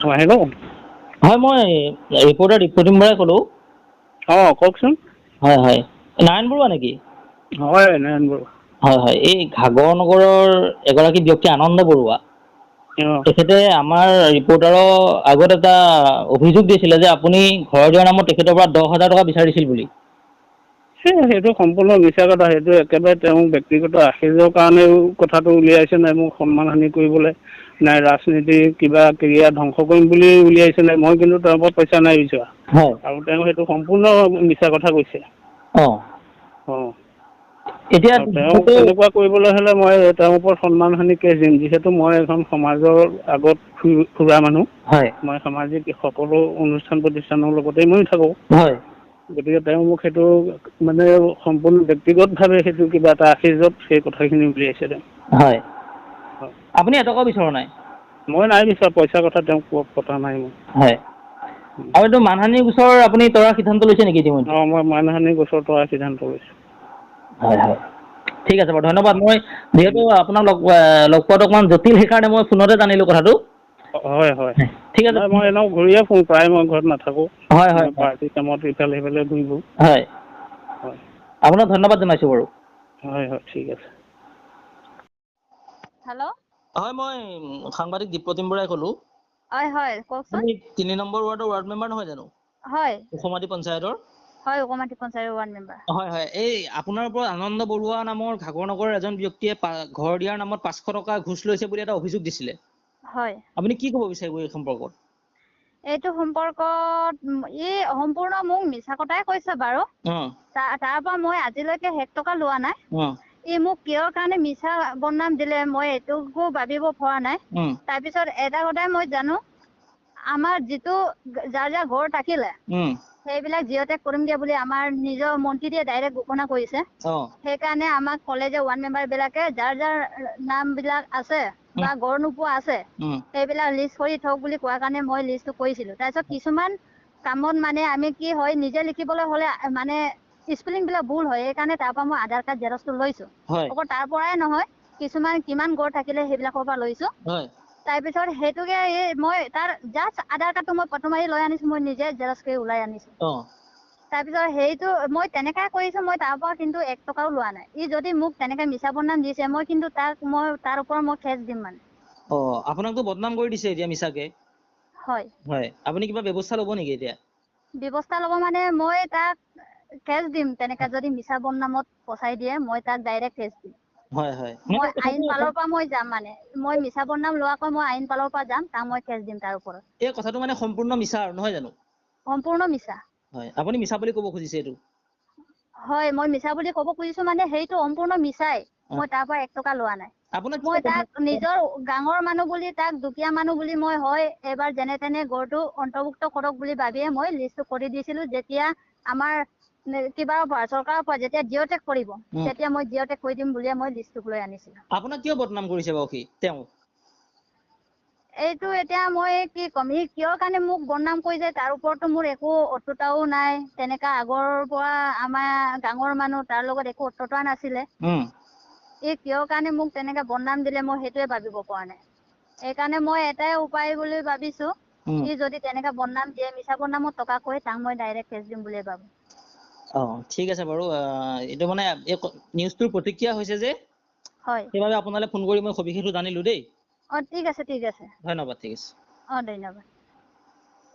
Hello'. হয়, মই reporter দীপ্ৰতিম বৰাই ক'লোঁ। কওকচোন। হয় হয়, নাৰায়ণ বৰুৱা নেকি? হয়, নাৰায়ণ বৰুৱা। হয় হয়, এই ঘাগৰ নগৰৰ এগৰাকী ব্যক্তি আনন্দ বৰুৱা। অঁ তেখেতে আমাৰ ৰিপৰ্টাৰৰ আগত এটা অভিযোগ দিছিলে যে আপুনি ঘৰ দুৱাৰ নামত তেখেতৰ পৰা 10,000 টকা বিচাৰিছিল বুলি। সেইটো সম্পূৰ্ণ মিছা কথা। সেইটো একেবাৰে তেওঁৰ ব্যক্তিগত আশীৰ্জৰ কাৰণেও কথাটো উলিয়াইছে নাই মোক সন্মান হানি কৰিবলৈ, নাই ৰাজনীতি কিবা কেৰিয়াৰ ধ্বংস কৰিম বুলি উলিয়াইছে নাই। মই কিন্তু তেওঁৰ পৰা পইচা নাই বিচৰা। হয়। আৰু তেওঁ সেইটো সম্পূৰ্ণ মিছা কথা কৈছে। অঁ। অঁ। এতিয়া আৰু তেওঁ তেনেকুৱা কৰিবলৈ হ'লে মই তেওঁৰ ওপৰত সন্মান হানি কেছ দিম। যিহেতু মই এখন সমাজৰ আগত ফুৰা মানুহ। হয় মই সামাজিক সকলো অনুষ্ঠান প্ৰতিষ্ঠানৰ লগতেই মই থাকোঁ। হয় গতিকে তেওঁ মোক সেইটো মানে সম্পূৰ্ণ ব্যক্তিগতভাৱে সেইটো কিবা এটা আশীৰ্জত সেই কথাখিনি উলিয়াইছে তেওঁ। হয়। হয়। আপুনি এটকাও বিচৰা নাই? মই নাই বিচৰা, পইচাৰ কথা তেওঁক পতা নাই মই। হয়। আৰু এইটো মানহানিৰ গোচৰ আপুনি তৰাৰ সিদ্ধান্ত লৈছে নেকি ইতিমধ্যে? অঁ, মই মানহানিৰ গোচৰ তৰাৰ সিদ্ধান্ত লৈছোঁ। হয় হয়, ঠিক আছে বাৰু ধন্যবাদ। মই যিহেতু আপোনাক লগ পোৱাটো অকণমান জটিল, সেইকাৰণে মই ফোনতে জানিলোঁ কথাটো। হয় হয়, ঠিক আছে। নাই মই এনেও ঘূৰিয়ে ফুৰোঁ, প্ৰায় মই ঘৰত নাথাকোঁ। হয় হয় মই হয় পাৰ্টি কামত ইফালে সিফালে ঘূৰি ফুৰোঁ। হয়, হয় আপোনাক ধন্যবাদ জনাইছোঁ বাৰু। হয় হয়, ঠিক আছে। হেল্ল'। হয়, মই সাংবাদিক দীপ্ৰতিম বৰাই ক'লোঁ। হয় হয়, কওকচোন। আপুনি 3 নম্বৰ ৱাৰ্ডৰ ৱাৰ্ড মেম্বাৰ নহয় জানো? হয়। উখমাটি পঞ্চায়তৰ? হয়, উকমাটি পঞ্চায়তৰ ৱাৰ্ড মেম্বাৰ। হয় হয়, এই আপোনাৰ ওপৰত আনন্দ বৰুৱা নামৰ ঘাগৰ নগৰৰ এজন ব্যক্তিয়ে ঘৰ দিয়াৰ নামত 500 টকা ঘোচ লৈছে বুলি এটা অভিযোগ দিছিলে। হয়। আপুনি কি ক'ব বিচাৰিব এই সম্পৰ্কত? এইটো সম্পৰ্কত সম্পূৰ্ণ মোক মিছা কথাই কৈছে বাৰু। অঁ। তাৰ পৰা মই আজিলৈকে 1 টকা লোৱা নাই। অঁ। মোক কিহৰ কাৰণে মিছা বদনাম দিলে মই এইটোকো ভাবিব পৰা নাই। উম। তাৰপিছত এটা কথাই মই জানো, আমাৰ যিটো যাৰ যাৰ ঘৰ থাকিলে উম। সেইবিলাক জিঅ'টেক কৰিম দিয়া বুলি আমাৰ নিজৰ মন্ত্ৰীয়ে ডাইৰেক্ট ঘোষণা কৰিছে। অঁ। সেইকাৰণে আমাক ক'লে যে ৱাৰ্ড মেম্বাৰ বিলাকে যাৰ যাৰ নাম বিলাক আছে বা গড় নোপোৱা আছে, উম সেইবিলাক লিষ্ট কৰি থওক বুলি কোৱা কাৰণে মই লিষ্টটো কৰিছিলোঁ। তাৰপিছত কিছুমান কামত মানে আমি কি হয়, নিজে লিখিবলৈ হ'লে মানে স্পেলিং বিলাক ভুল হয়, সেইকাৰণে তাৰ পৰা মই আধাৰ কাৰ্ড জেৰক্সটো লৈছোঁ। হয় অকল তাৰ পৰাই নহয়, কিছুমান কিমান গড় থাকিলে সেইবিলাকৰ পৰা লৈছোঁ। হয় তাৰপিছত সেইটোকে মই তাৰ জাষ্ট আধাৰ কাৰ্ডটো মই ফটো মাৰি লৈ আনিছোঁ, মই নিজে জেৰক্স কৰি ওলাই আনিছোঁ। অঁ। তাৰপিছত সেইটো মই তেনেকাই কৰিছোঁ, মই তাৰ পৰা কিন্তু 1 টকাও লোৱা নাই। যদি মোক তেনেকে মিছা বদনাম দিছে, মই কিন্তু তাৰ ওপৰত মই কেছ দিম মানে। অঁ, আপোনাকতো বদনাম কৰি দিছে এতিয়া মিছাকে। হয়। হয়, আপুনি কিবা ব্যৱস্থা ল'ব নেকি এতিয়া? ব্যৱস্থা ল'ব মানে মই তাক কেছ দিম, তেনেকা যদি মিছা বদনামত ফচাই দিয়ে মই তাক ডাইৰেক্ট কেছ দিম। হয় হয় মই কথাটো আইন পালৰ পৰা মই যাম মানে। মই মিছা বদনাম লোৱাকৈ মই আইন পালৰ পৰা যাম, তাক মই কেছ দিম তাৰ ওপৰত। এই কথাটো মানে সম্পূৰ্ণ মিছা আৰু নহয় জানো? সম্পূৰ্ণ মিছা। হয়, আপুনি মিছা বুলি ক'ব খুজিছে এইটো? হয়, মই মিছা বুলি ক'ব খুজিছোঁ মানে সেইটো সম্পূৰ্ণ মিছাই। মই তাৰ পৰা 1 টকা লোৱা নাই। আপোনাক মই কিয় বদনাম তাক নিজৰ গাঁৱৰ মানুহ বুলি, তাক দুখীয়া মানুহ বুলি মই এইবাৰ যেনে তেনে গড়টো অন্তৰ্ভুক্ত কৰক বুলি ভাবিয়ে মই লিষ্টটো কৰি দিছিলোঁ। যেতিয়া আমাৰ কিবা চৰকাৰৰ পৰা যেতিয়া জিঅ'টেক কৰিব, তেতিয়া মই জিঅ'টেক কৰি দিম বুলিয়ে মই লিষ্টটোক লৈ আনিছিলোঁ। আপোনাক কিয় বদনাম কৰিছে বাৰু তেওঁ? এইটো এতিয়া মই কি ক'ম, সি কিহৰ কাৰণে মোক বদনাম কৰিছে তাৰ ওপৰতো মোৰ একো অতুতাও নাই। তেনেকা আগৰ পৰা আমাৰ গাঁৱৰ মানুহ তাৰ লগত একো অততা নাছিলে। উম। কিহৰ কাৰণে মোক তেনেকে বদনাম দিলে মই সেইটোৱে ভাবিব পৰা নাই। সেইকাৰণে মই এটাই উপায় বুলি ভাবিছোঁ, সি যদি তেনেকে বদনাম দিয়ে, মিছা বদনামত টকা কয়, তাক মই ডাইৰেক্ট কেছ দিম বুলিয়ে ভাবোঁ। অঁ, ঠিক আছে বাৰু। এইটো মানে এই নিউজটোৰ প্ৰতিক্ৰিয়া হৈছে যে হয়। সেইবাবে আপোনালৈ ফোন কৰি মই সবিশেষটো জানিলোঁ দেই। অঁ, ঠিক আছে ঠিক আছে। ধন্যবাদ, ঠিক আছে। অঁ, ধন্যবাদ।